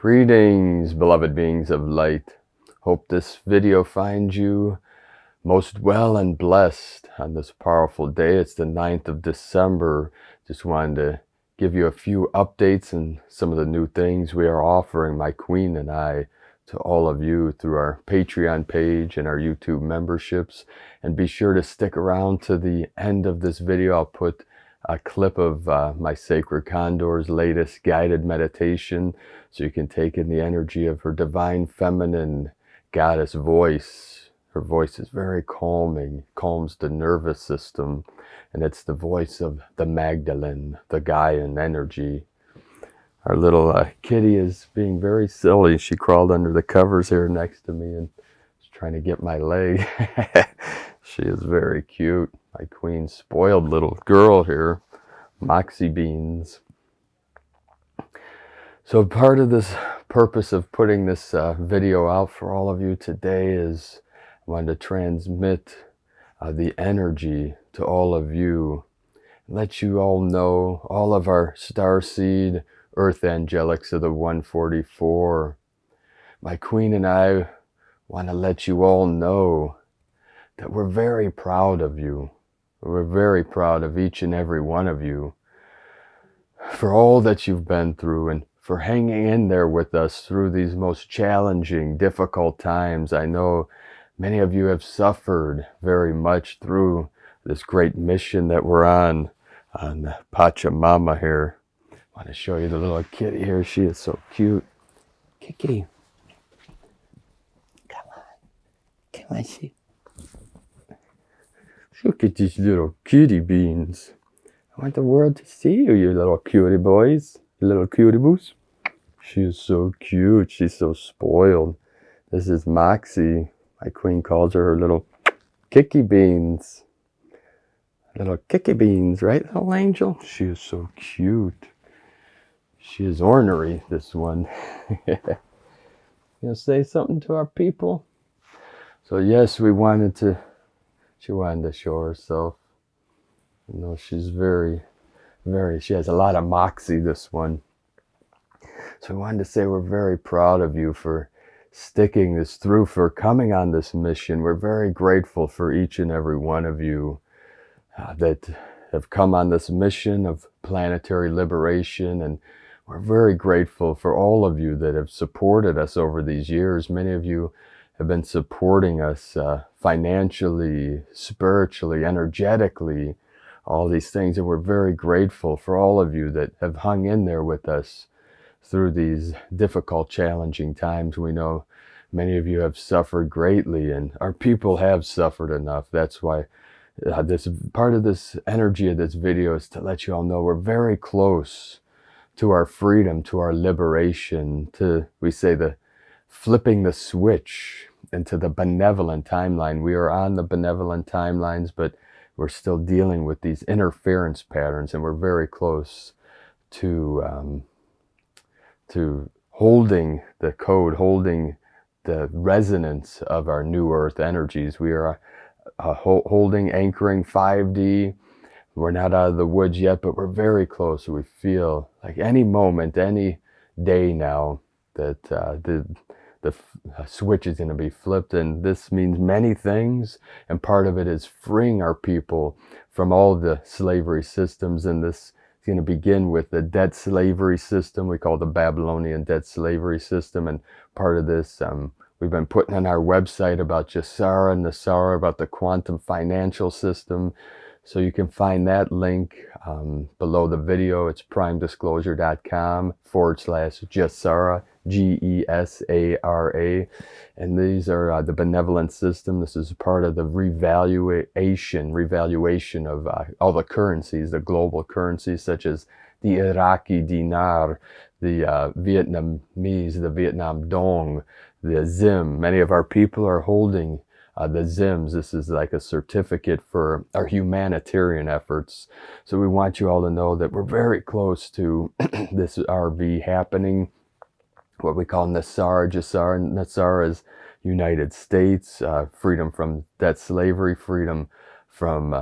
Greetings, beloved beings of light. Hope this video finds you most well and blessed on this powerful day. It's the 9th of December. Just wanted to give you a few updates and some of the new things we are offering, my queen and I, to all of you through our Patreon page and our YouTube memberships. And be sure to stick around to the end of this video. I'll put a clip of my sacred Condor's latest guided meditation, so you can take in the energy of her divine feminine goddess voice. Her voice is very calming, calms the nervous system, and it's the voice of the Magdalene, the Gaian energy. Our little kitty is being very silly. She crawled under the covers here next to me and is trying to get my leg. She is very cute. My queen, spoiled little girl here, Moxie Beans. So part of this purpose of putting this video out for all of you today is I wanted to transmit the energy to all of you. Let you all know, all of our starseed earth angelics of the 144. My queen and I want to let you all know that we're very proud of you. We're very proud of each and every one of you for all that you've been through and for hanging in there with us through these most challenging, difficult times. I know many of you have suffered very much through this great mission that we're on Pachamama here. I want to show you the little kitty here. She is so cute. Kiki. Come on. Come on, she. Look at these little cutie beans. I want the world to see you, you little cutie boys. You little cutie boos. She is so cute. She's so spoiled. This is Moxie. My queen calls her little Kiki Beans. Little Kiki Beans, right, little angel? She is so cute. She is ornery, this one. You gonna say something to our people? So yes, she wanted to show herself. You know, she's very, she has a lot of moxie, this one. So we wanted to say we're very proud of you for sticking this through, for coming on this mission. We're very grateful for each and every one of you that have come on this mission of planetary liberation, and we're very grateful for all of you that have supported us over these years. Many of you have been supporting us financially, spiritually, energetically, all these things, and we're very grateful for all of you that have hung in there with us through these difficult, challenging times. We know many of you have suffered greatly, and our people have suffered enough. That's why this part of this energy of this video is to let you all know we're very close to our freedom, to our liberation, to, we say, the flipping the switch into the benevolent timeline. We are on the benevolent timelines, but we're still dealing with these interference patterns, and we're very close to holding the code, holding the resonance of our new earth energies. We are holding, anchoring 5D. We're not out of the woods yet, but we're very close. We feel like any moment, any day now, that the switch is going to be flipped, and this means many things, and part of it is freeing our people from all the slavery systems, and this is going to begin with the debt slavery system we call the Babylonian debt slavery system. And part of this, we've been putting on our website about Jasara and Nasara, about the quantum financial system. So you can find that link below the video. It's primedisclosure.com/Gesara, Gesara. And these are the benevolent system. This is part of the revaluation of all the currencies, the global currencies, such as the Iraqi dinar, the Vietnamese, the Vietnam dong, the Zim. Many of our people are holding the Zims. This is like a certificate for our humanitarian efforts. So we want you all to know that we're very close to this RV happening, what we call Nasara, Jasara. Nasara is United States, freedom from debt slavery, freedom from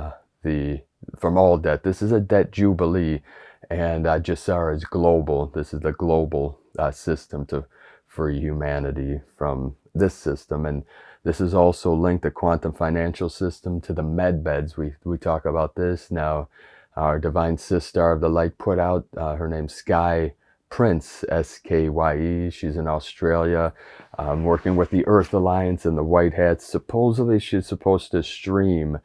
all debt. This is a debt jubilee, and Jasara is global. This is the global system to free humanity from this system. And this is also linked, the quantum financial system, to the med beds. We talk about this now. Our divine sister of the light put out, her name's Sky Prince, S-K-Y-E. She's in Australia, working with the Earth Alliance and the White Hats. Supposedly she's supposed to stream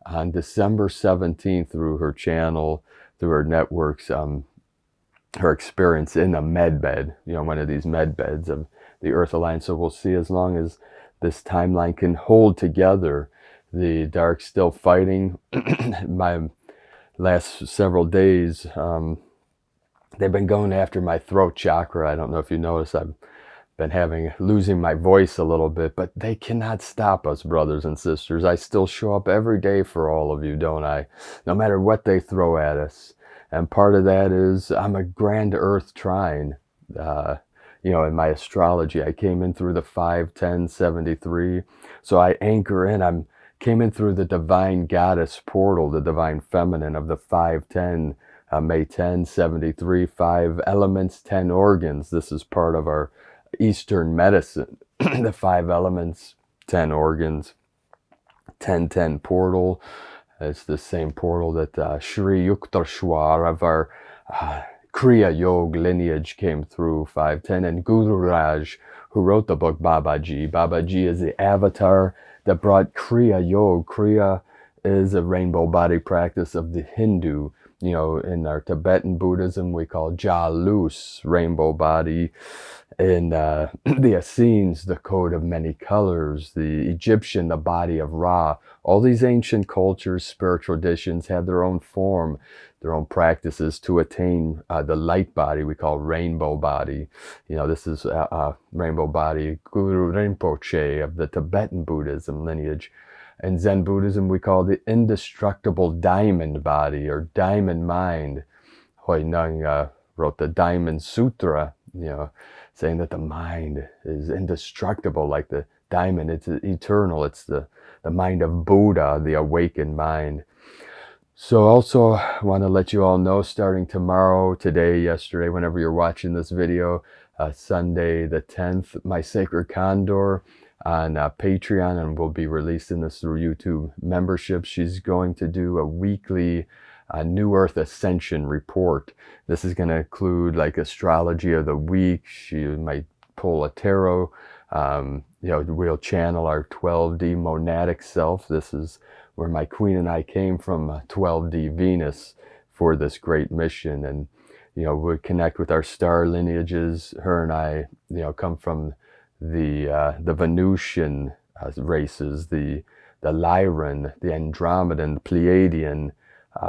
on December 17th through her channel, through her networks, her experience in a med bed, one of these med beds of the Earth Alliance. So we'll see, as long as this timeline can hold together. The dark's still fighting. My last several days, they've been going after my throat chakra. I don't know if you noticed, I've been losing my voice a little bit, but they cannot stop us, brothers and sisters. I still show up every day for all of you, don't I? No matter what they throw at us. And part of that is I'm a grand earth trine. In my astrology, I came in through the 5-10-73. So I anchor in. Came in through the divine goddess portal, the divine feminine of the 5-10, May 10, 73, 5 elements, 10 organs. This is part of our Eastern medicine. The 5 elements, 10 organs, 10-10 portal. It's the same portal that Sri Yukteswar of our Kriya Yoga lineage came through, 5-10. And Guru Raj, who wrote the book Babaji. Babaji is the avatar that brought Kriya Yoga. Kriya is a rainbow body practice of the Hindu. In our Tibetan Buddhism, we call Jalus, rainbow body. In the Essenes, the code of many colors. The Egyptian, the body of Ra. All these ancient cultures, spiritual traditions have their own form, their own practices to attain the light body we call rainbow body. This is rainbow body, Guru Rinpoche of the Tibetan Buddhism lineage. In Zen Buddhism, we call the indestructible diamond body or diamond mind. Hoi Nung wrote the Diamond Sutra, saying that the mind is indestructible like the diamond. It's eternal. It's the mind of Buddha, the awakened mind. So also I want to let you all know, starting tomorrow, today, yesterday, whenever you're watching this video, Sunday the 10th, my sacred Condor on Patreon, and we'll be releasing this through YouTube membership. She's going to do a weekly New Earth Ascension report. This is going to include like astrology of the week. She might pull a tarot. We'll channel our 12D monadic self. This is where my queen and I came from, 12D Venus, for this great mission. And we connect with our star lineages. Her and I come from the Venusian races, the Lyran, the Andromedan, the Pleiadian,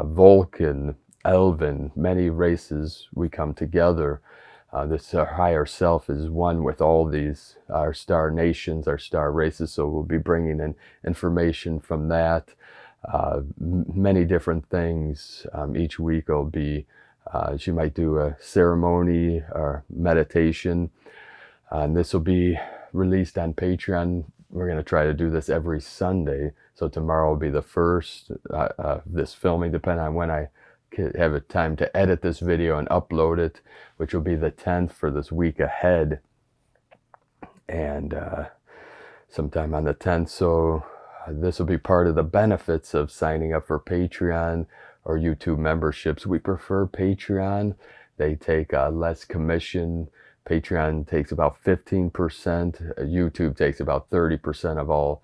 Vulcan, Elven, many races. We come together. This higher self is one with all these, our star nations, our star races. So we'll be bringing in information from that, many different things. Each week will be, she might do a ceremony or meditation. And this will be released on Patreon. We're going to try to do this every Sunday. So tomorrow will be the first, this filming, depending on when I have a time to edit this video and upload it, which will be the 10th for this week ahead. And sometime on the 10th. So this will be part of the benefits of signing up for Patreon or YouTube memberships. We prefer Patreon. They take less commission. Patreon takes about 15%. YouTube takes about 30% of all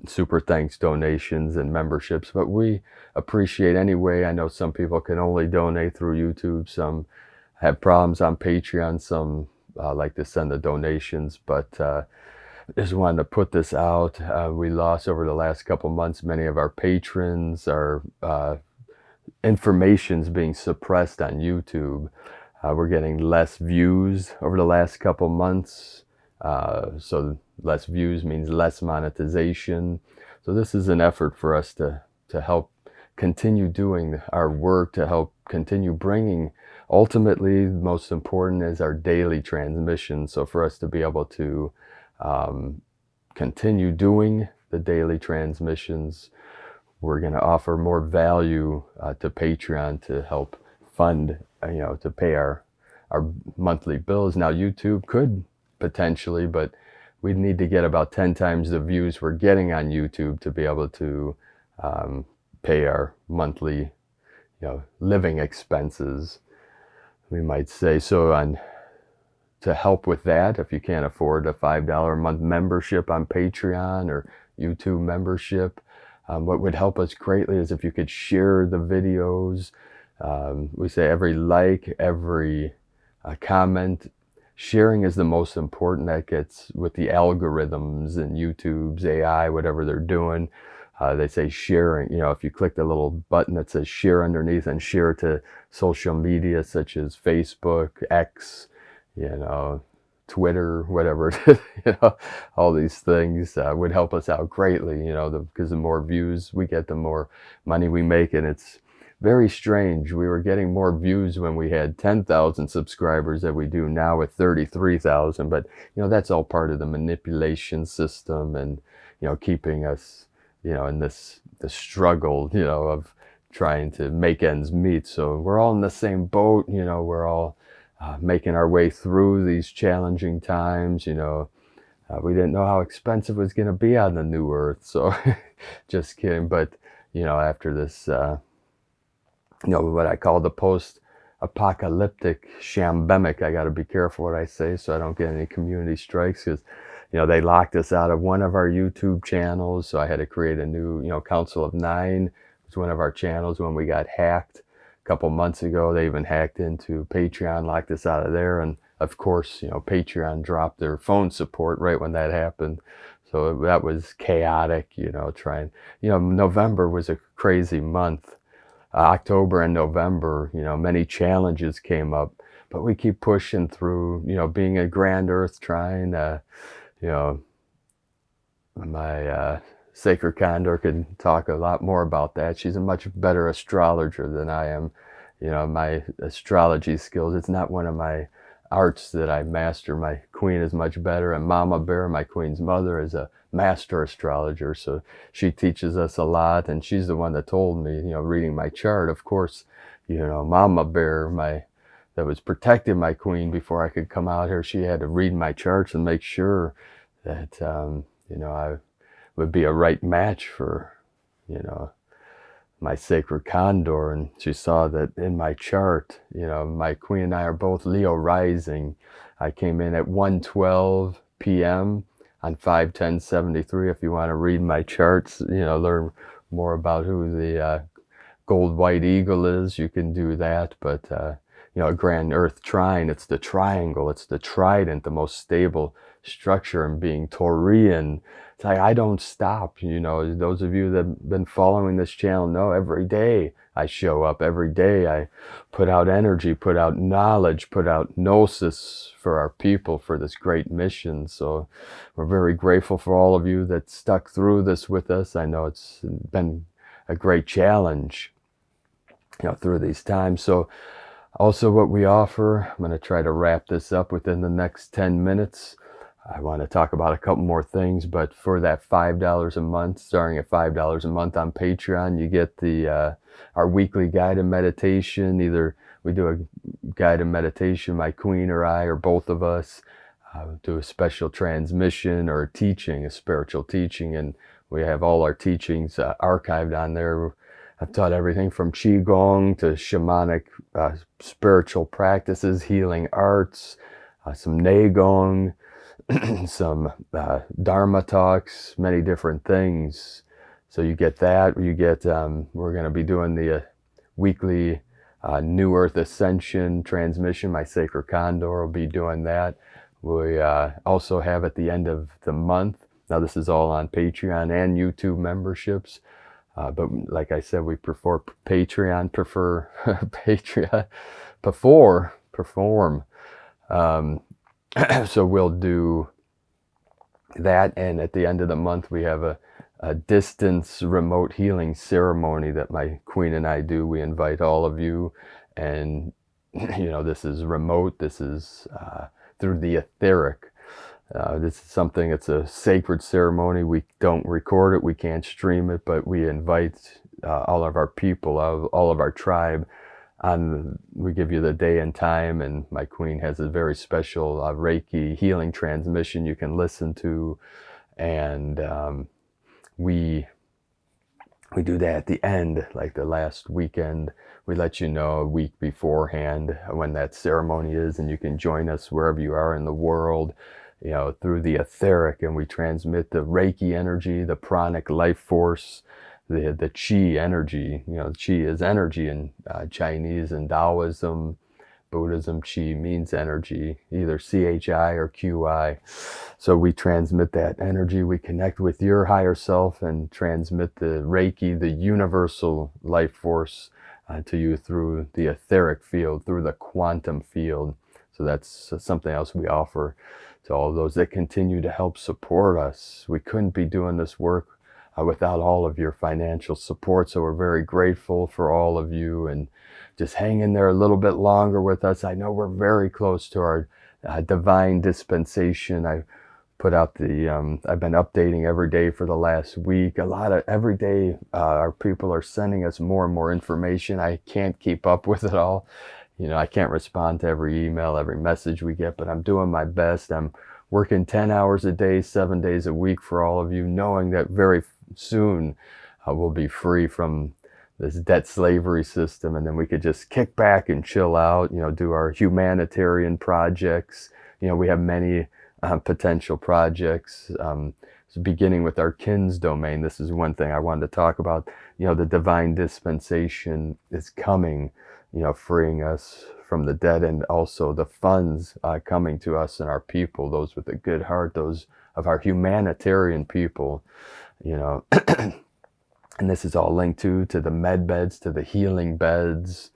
super thanks donations and memberships, but we appreciate anyway. I know some people can only donate through YouTube. Some have problems on Patreon. Some like to send the donations, but just wanted to put this out. We lost over the last couple months many of our patrons. Our information's being suppressed on YouTube. We're getting less views over the last couple months. So less views means less monetization. So this is an effort for us to help continue doing our work, to help continue bringing. Ultimately, most important is our daily transmission. So for us to be able to continue doing the daily transmissions, we're going to offer more value to Patreon to help fund, to pay our our monthly bills. Now YouTube could potentially, but we'd need to get about 10 times the views we're getting on YouTube to be able to pay our monthly, living expenses, we might say. So to help with that, if you can't afford a $5 a month membership on Patreon or YouTube membership, what would help us greatly is if you could share the videos. We say every like, every comment. Sharing is the most important. That gets with the algorithms and YouTube's AI, whatever they're doing. They say sharing, if you click the little button that says share underneath and share to social media such as Facebook, X, Twitter, whatever, all these things would help us out greatly, because the more views we get, the more money we make. And it's very strange. We were getting more views when we had 10,000 subscribers than we do now with 33,000. But, that's all part of the manipulation system and, keeping us, in the struggle, of trying to make ends meet. So we're all in the same boat, we're all making our way through these challenging times. We didn't know how expensive it was going to be on the new earth. So just kidding. But, after this, what I call the post-apocalyptic shambemic, I got to be careful what I say so I don't get any community strikes, because, they locked us out of one of our YouTube channels. So I had to create a new, Council of Nine. It was one of our channels when we got hacked a couple months ago. They even hacked into Patreon, locked us out of there. And of course, Patreon dropped their phone support right when that happened. So that was chaotic, November was a crazy month. October and November, many challenges came up, but we keep pushing through, being a grand earth trying, my sacred Condor could talk a lot more about that. She's a much better astrologer than I am. My astrology skills, it's not one of my arts that I master. My queen is much better, and Mama Bear, my queen's mother, is a master astrologer, so she teaches us a lot. And she's the one that told me, reading my chart, of course, Mama Bear, that was protecting my queen before I could come out here, she had to read my charts and make sure that I would be a right match for my sacred Condor. And she saw that in my chart, my queen and I are both Leo rising. I came in at 1:12 p.m. on 5/10/73. If you want to read my charts, learn more about who the gold white eagle is, you can do that. But a grand earth trine, it's the triangle, it's the trident, the most stable structure. And being Taurian, it's like I don't stop. Those of you that have been following this channel know every day I show up. Every day I put out energy, put out knowledge, put out gnosis for our people, for this great mission. So we're very grateful for all of you that stuck through this with us. I know it's been a great challenge, through these times. So also what we offer, I'm going to try to wrap this up within the next 10 minutes. I want to talk about a couple more things, but for that $5 a month, starting at $5 a month on Patreon, you get our weekly guided meditation. Either we do a guided meditation, my queen or I, or both of us, do a special transmission or a teaching, a spiritual teaching, and we have all our teachings archived on there. I've taught everything from Qigong to shamanic spiritual practices, healing arts, some Neigong, some Dharma talks, many different things. So you get that. You get, we're going to be doing the weekly New Earth Ascension transmission. My sacred Condor will be doing that. We also have at the end of the month, now this is all on Patreon and YouTube memberships, but like I said, we prefer Patreon, perform. So we'll do that, and at the end of the month we have a distance remote healing ceremony that my queen and I do. We invite all of you, and this is remote, this is through the etheric. This is something, it's a sacred ceremony. We don't record it, we can't stream it, but we invite all of our people, all of our tribe we give you the day and time, and my queen has a very special Reiki healing transmission you can listen to, and we do that at the end, like the last weekend. We let you know a week beforehand when that ceremony is, and you can join us wherever you are in the world, through the etheric, and we transmit the Reiki energy, the pranic life force, the Qi energy. Qi is energy in Chinese and Taoism. Buddhism, Qi means energy, either CHI or QI. So we transmit that energy. We connect with your higher self and transmit the Reiki, the universal life force, to you through the etheric field, through the quantum field. So that's something else we offer to all those that continue to help support us. We couldn't be doing this work without all of your financial support. So we're very grateful for all of you, and just hang in there a little bit longer with us. I know we're very close to our divine dispensation. I put out I've been updating every day for the last week. Every day, our people are sending us more and more information. I can't keep up with it all. I can't respond to every email, every message we get, but I'm doing my best. I'm working 10 hours a day, 7 days a week for all of you, knowing that very soon we'll be free from this debt slavery system, and then we could just kick back and chill out, do our humanitarian projects. We have many potential projects, so beginning with our kin's domain. This is one thing I wanted to talk about. The divine dispensation is coming, freeing us from the debt, and also the funds coming to us and our people, those with a good heart, those of our humanitarian people, and this is all linked to the med beds, to the healing beds,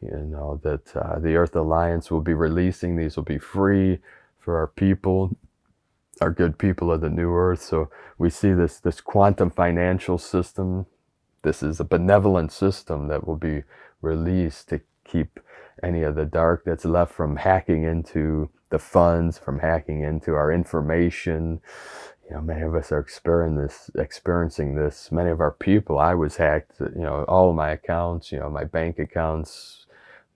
that the Earth Alliance will be releasing. These will be free for our people, our good people of the new Earth. So we see this quantum financial system. This is a benevolent system that will be released to keep any of the dark that's left from hacking into the funds, from hacking into our information. Many of us are experiencing this. Many of our people, I was hacked, all of my accounts, my bank accounts,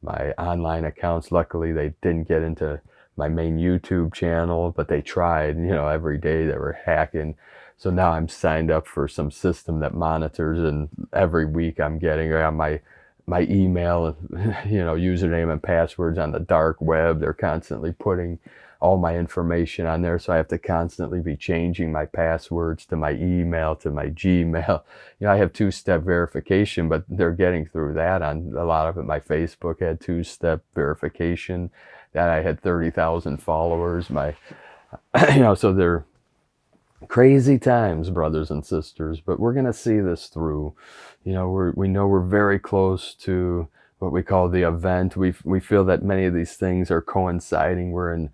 my online accounts. Luckily, they didn't get into my main YouTube channel, but they tried, every day they were hacking. So now I'm signed up for some system that monitors, and every week I'm getting my email, username and passwords on the dark web. They're constantly putting all my information on there, so I have to constantly be changing my passwords to my email, to my Gmail. I have two-step verification, but they're getting through that on a lot of it. My Facebook had two-step verification. That I had 30,000 followers. So they're crazy times, brothers and sisters, but we're going to see this through. We know we're very close to what we call the event. We feel that many of these things are coinciding. We're in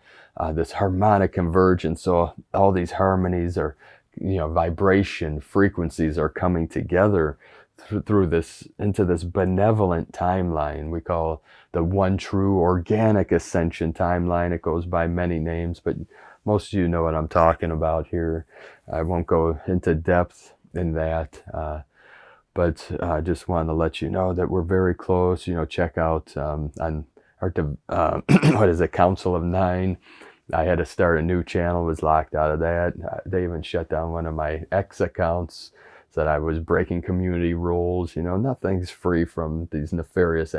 this harmonic convergence. So all these harmonies are, vibration frequencies are coming together through this, into this benevolent timeline we call the one true organic ascension timeline. It goes by many names, but most of you know what I'm talking about here. I won't go into depth in that, but I just wanted to let you know that we're very close. Check out on our what is it, Council of Nine. I had to start a new channel, was locked out of that. They even shut down one of my ex accounts, said I was breaking community rules. Nothing's free from these nefarious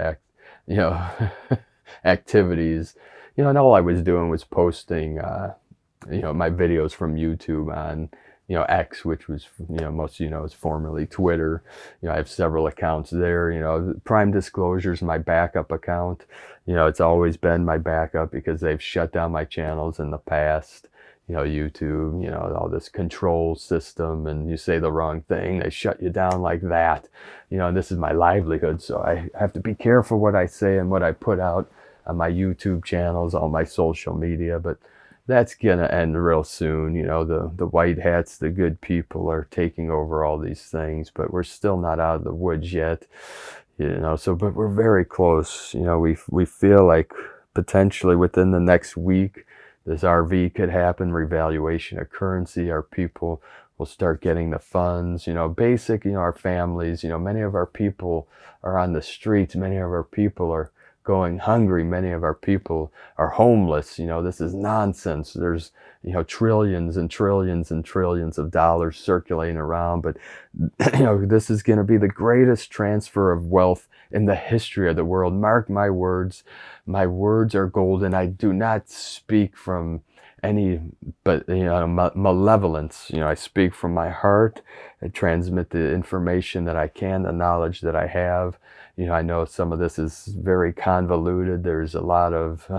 activities. And all I was doing was posting, my videos from YouTube on, X, which was, most of is formerly Twitter. I have several accounts there. Prime Disclosure's my backup account. It's always been my backup because they've shut down my channels in the past. YouTube, all this control system, and you say the wrong thing, they shut you down like that. And this is my livelihood, so I have to be careful what I say and what I put out on my YouTube channels, all my social media, but that's gonna end real soon. The white hats, the good people are taking over all these things, but we're still not out of the woods yet. But we're very close. We feel like potentially within the next week, this RV could happen, revaluation of currency. Our people we'll start getting the funds, basic, our families, many of our people are on the streets. Many of our people are going hungry. Many of our people are homeless. This is nonsense. There's, trillions and trillions and trillions of dollars circulating around. But, this is going to be the greatest transfer of wealth in the history of the world. Mark my words. My words are golden. I do not speak from any but malevolence. I speak from my heart. I transmit the information that I can, the knowledge that I have. I know some of this is very convoluted. There's a lot of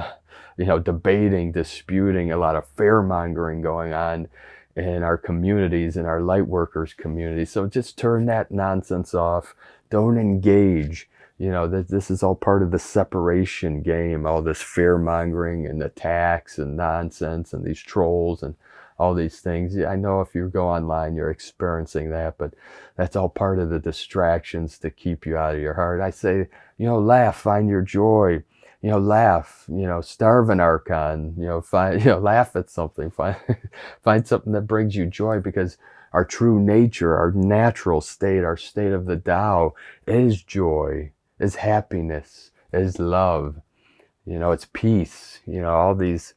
debating, disputing, a lot of fear-mongering going on in our communities, in our light workers community. So just turn that nonsense off. Don't engage. This is all part of the separation game, all this fear-mongering and attacks and nonsense and these trolls and all these things. I know if you go online, you're experiencing that, but that's all part of the distractions to keep you out of your heart. I say, laugh, find your joy. Laugh, starve an archon, find, laugh at something, find something that brings you joy, because our true nature, our natural state, our state of the Tao is joy, is happiness, is love, it's peace, all these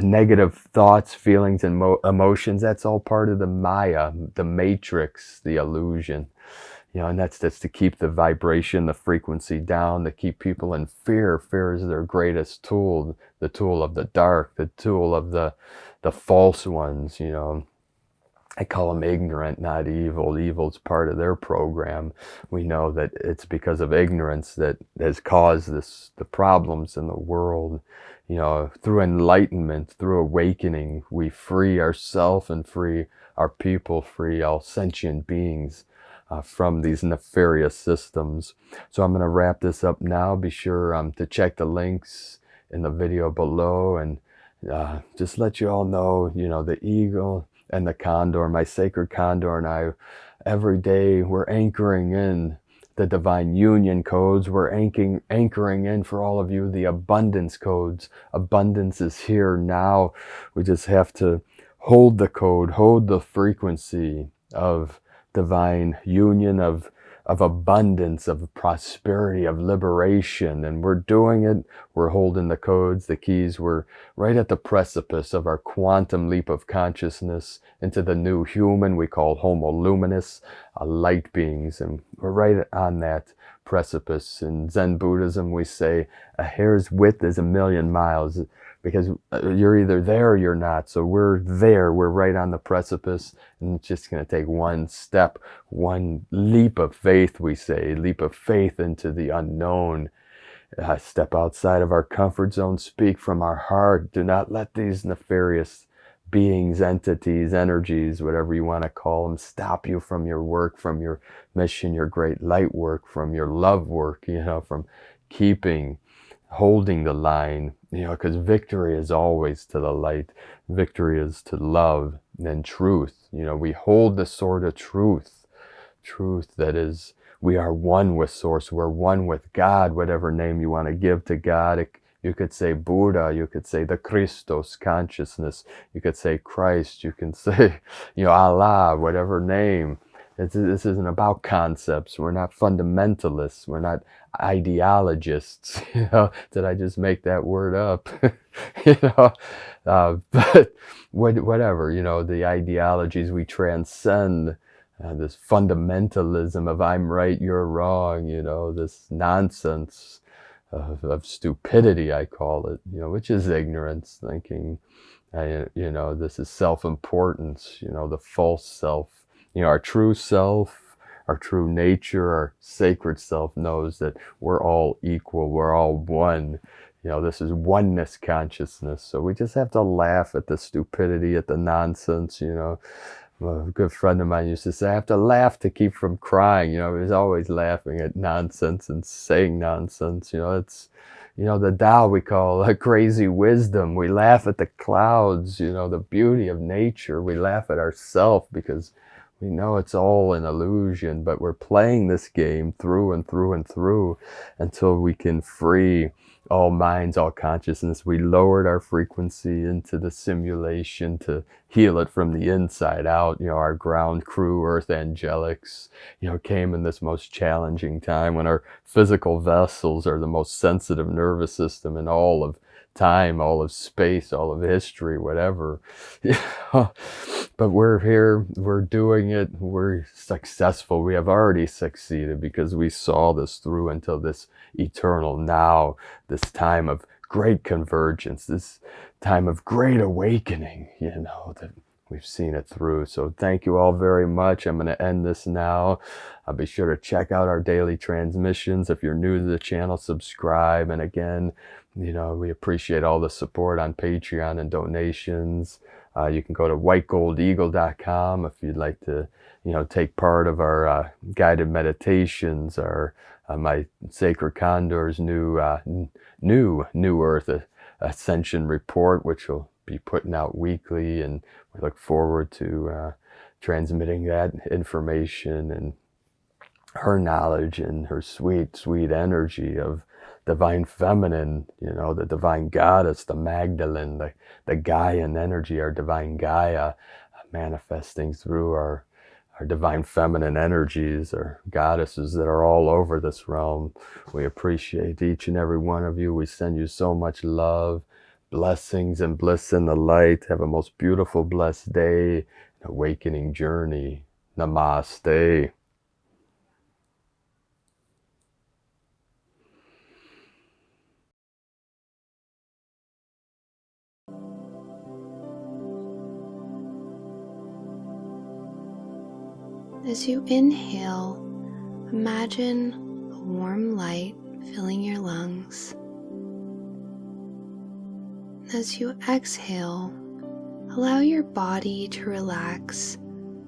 negative thoughts, feelings, and emotions. That's all part of the Maya, the matrix, the illusion. And that's to keep the vibration, the frequency down, to keep people in fear. Fear is their greatest tool, the tool of the dark, the tool of the false ones, I call them ignorant, not evil. Evil's part of their program. We know that it's because of ignorance that has caused the problems in the world. Through enlightenment, through awakening, we free ourselves and free our people, free all sentient beings from these nefarious systems. So I'm going to wrap this up now. Be sure to check the links in the video below, and just let you all know, the eagle and the condor, my sacred condor, and I, every day we're anchoring in the divine union codes. We're anchoring in for all of you the abundance codes. Abundance is here now. We just have to hold the code, hold the frequency of divine union, of abundance, of prosperity, of liberation. And we're doing it. We're holding the codes, the keys. We're right at the precipice of our quantum leap of consciousness into the new human we call Homo Luminous, light beings. And we're right on that precipice. In Zen Buddhism, we say a hair's width is 1,000,000 miles, because you're either there or you're not. So we're there. We're right on the precipice, and it's just going to take one step, one leap of faith, we say, leap of faith into the unknown. Step outside of our comfort zone, speak from our heart. Do not let these nefarious beings, entities, energies, whatever you want to call them, stop you from your work, from your mission, your great light work, from your love work, from holding the line, because victory is always to the light. Victory is to love and truth. We hold the sword of truth. Truth that is, we are one with Source. We're one with God, whatever name you want to give to God. You could say Buddha. You could say the Christos consciousness. You could say Christ. You can say, Allah, whatever name. This isn't about concepts. We're not fundamentalists. We're not ideologists. Did I just make that word up? But whatever, the ideologies, we transcend this fundamentalism of I'm right, you're wrong, this nonsense of stupidity, I call it, which is ignorance, thinking, this is self-importance, the false self. Our true self, our true nature, our sacred self knows that we're all equal, we're all one. This is oneness consciousness. So we just have to laugh at the stupidity, at the nonsense. A good friend of mine used to say, I have to laugh to keep from crying. He was always laughing at nonsense and saying nonsense. It's, the Tao we call crazy wisdom. We laugh at the clouds, the beauty of nature. We laugh at ourselves because We know it's all an illusion, but we're playing this game through and through and through until we can free all minds, all consciousness. We lowered our frequency into the simulation to heal it from the inside out. You know, our ground crew, earth angelics, you know, came in this most challenging time when our physical vessels are the most sensitive nervous system in all of time, all of space, all of history, whatever. But we're here, we're doing it, we're successful. We have already succeeded because we saw this through until this eternal now, this time of great convergence, this time of great awakening, you know, that we've seen it through. So thank you all very much. I'm going to end this now. I'll be sure to check out our daily transmissions. If you're new to the channel, subscribe. And again, you know, we appreciate all the support on Patreon and donations. You can go to whitegoldeagle.com if you'd like to, you know, take part of our guided meditations, or my Sacred Condor's new Earth Ascension report, which will be putting out weekly, and we look forward to transmitting that information and her knowledge and her sweet, sweet energy of divine feminine, you know, the divine goddess, the Magdalene, the Gaian energy, our divine Gaia, manifesting through our divine feminine energies, our goddesses that are all over this realm. We appreciate each and every one of you. We send you so much love, blessings, and bliss in the light. Have a most beautiful, blessed day, awakening journey. Namaste. As you inhale, imagine a warm light filling your lungs. As you exhale, allow your body to relax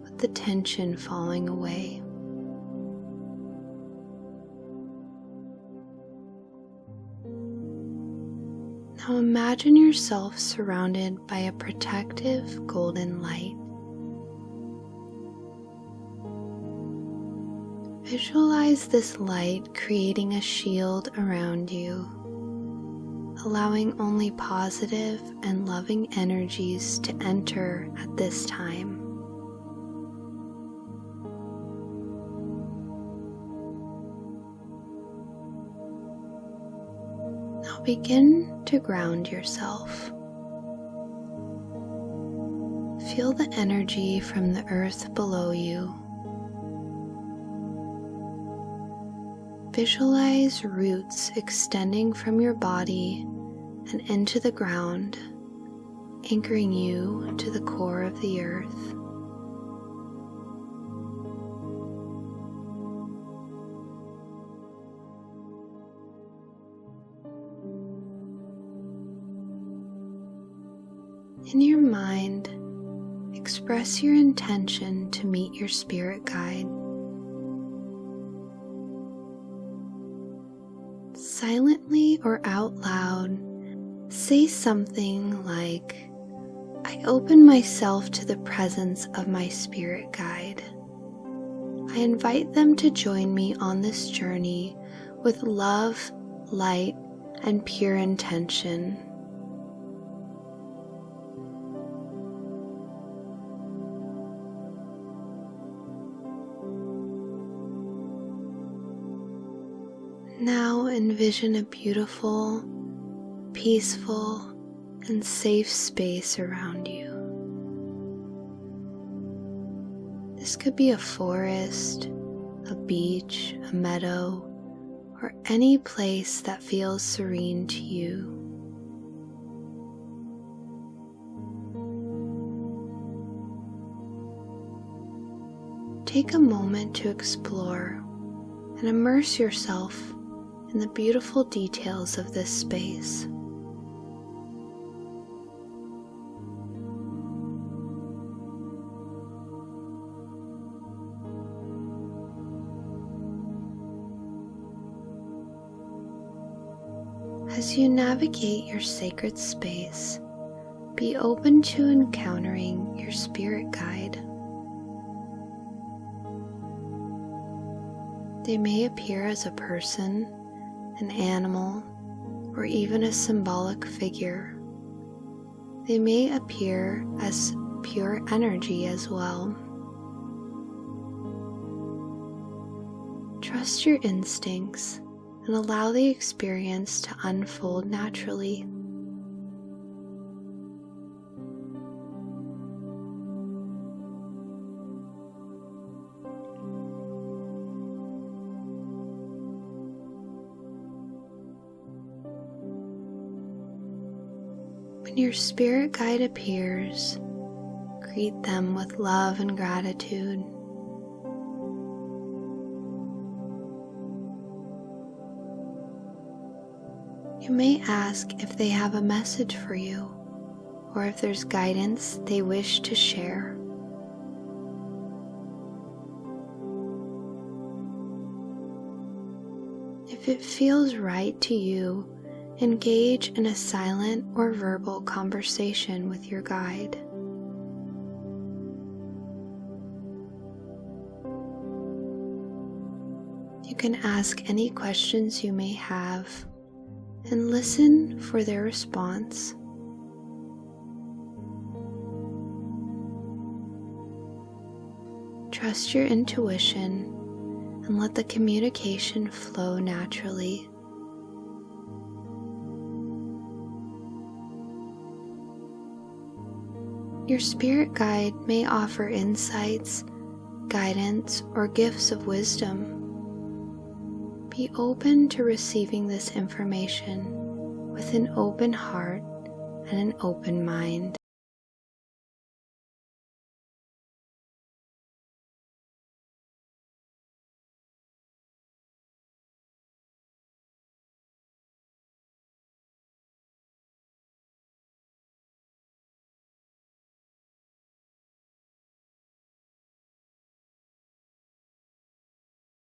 with the tension falling away. Now imagine yourself surrounded by a protective golden light. Visualize this light creating a shield around you, allowing only positive and loving energies to enter at this time. Now begin to ground yourself. Feel the energy from the earth below you. Visualize roots extending from your body and into the ground, anchoring you to the core of the earth. In your mind, express your intention to meet your spirit guide. Silently or out loud, say something like, "I open myself to the presence of my spirit guide. I invite them to join me on this journey with love, light, and pure intention." Now envision a beautiful, peaceful, and safe space around you. This could be a forest, a beach, a meadow, or any place that feels serene to you. Take a moment to explore and immerse yourself in the beautiful details of this space. As you navigate your sacred space, be open to encountering your spirit guide. They may appear as a person, an animal, or even a symbolic figure. They may appear as pure energy as well. Trust your instincts and allow the experience to unfold naturally. When your spirit guide appears, greet them with love and gratitude. You may ask if they have a message for you, or if there's guidance they wish to share. If it feels right to you, engage in a silent or verbal conversation with your guide. You can ask any questions you may have and listen for their response. Trust your intuition and let the communication flow naturally. Your spirit guide may offer insights, guidance, or gifts of wisdom. Be open to receiving this information with an open heart and an open mind.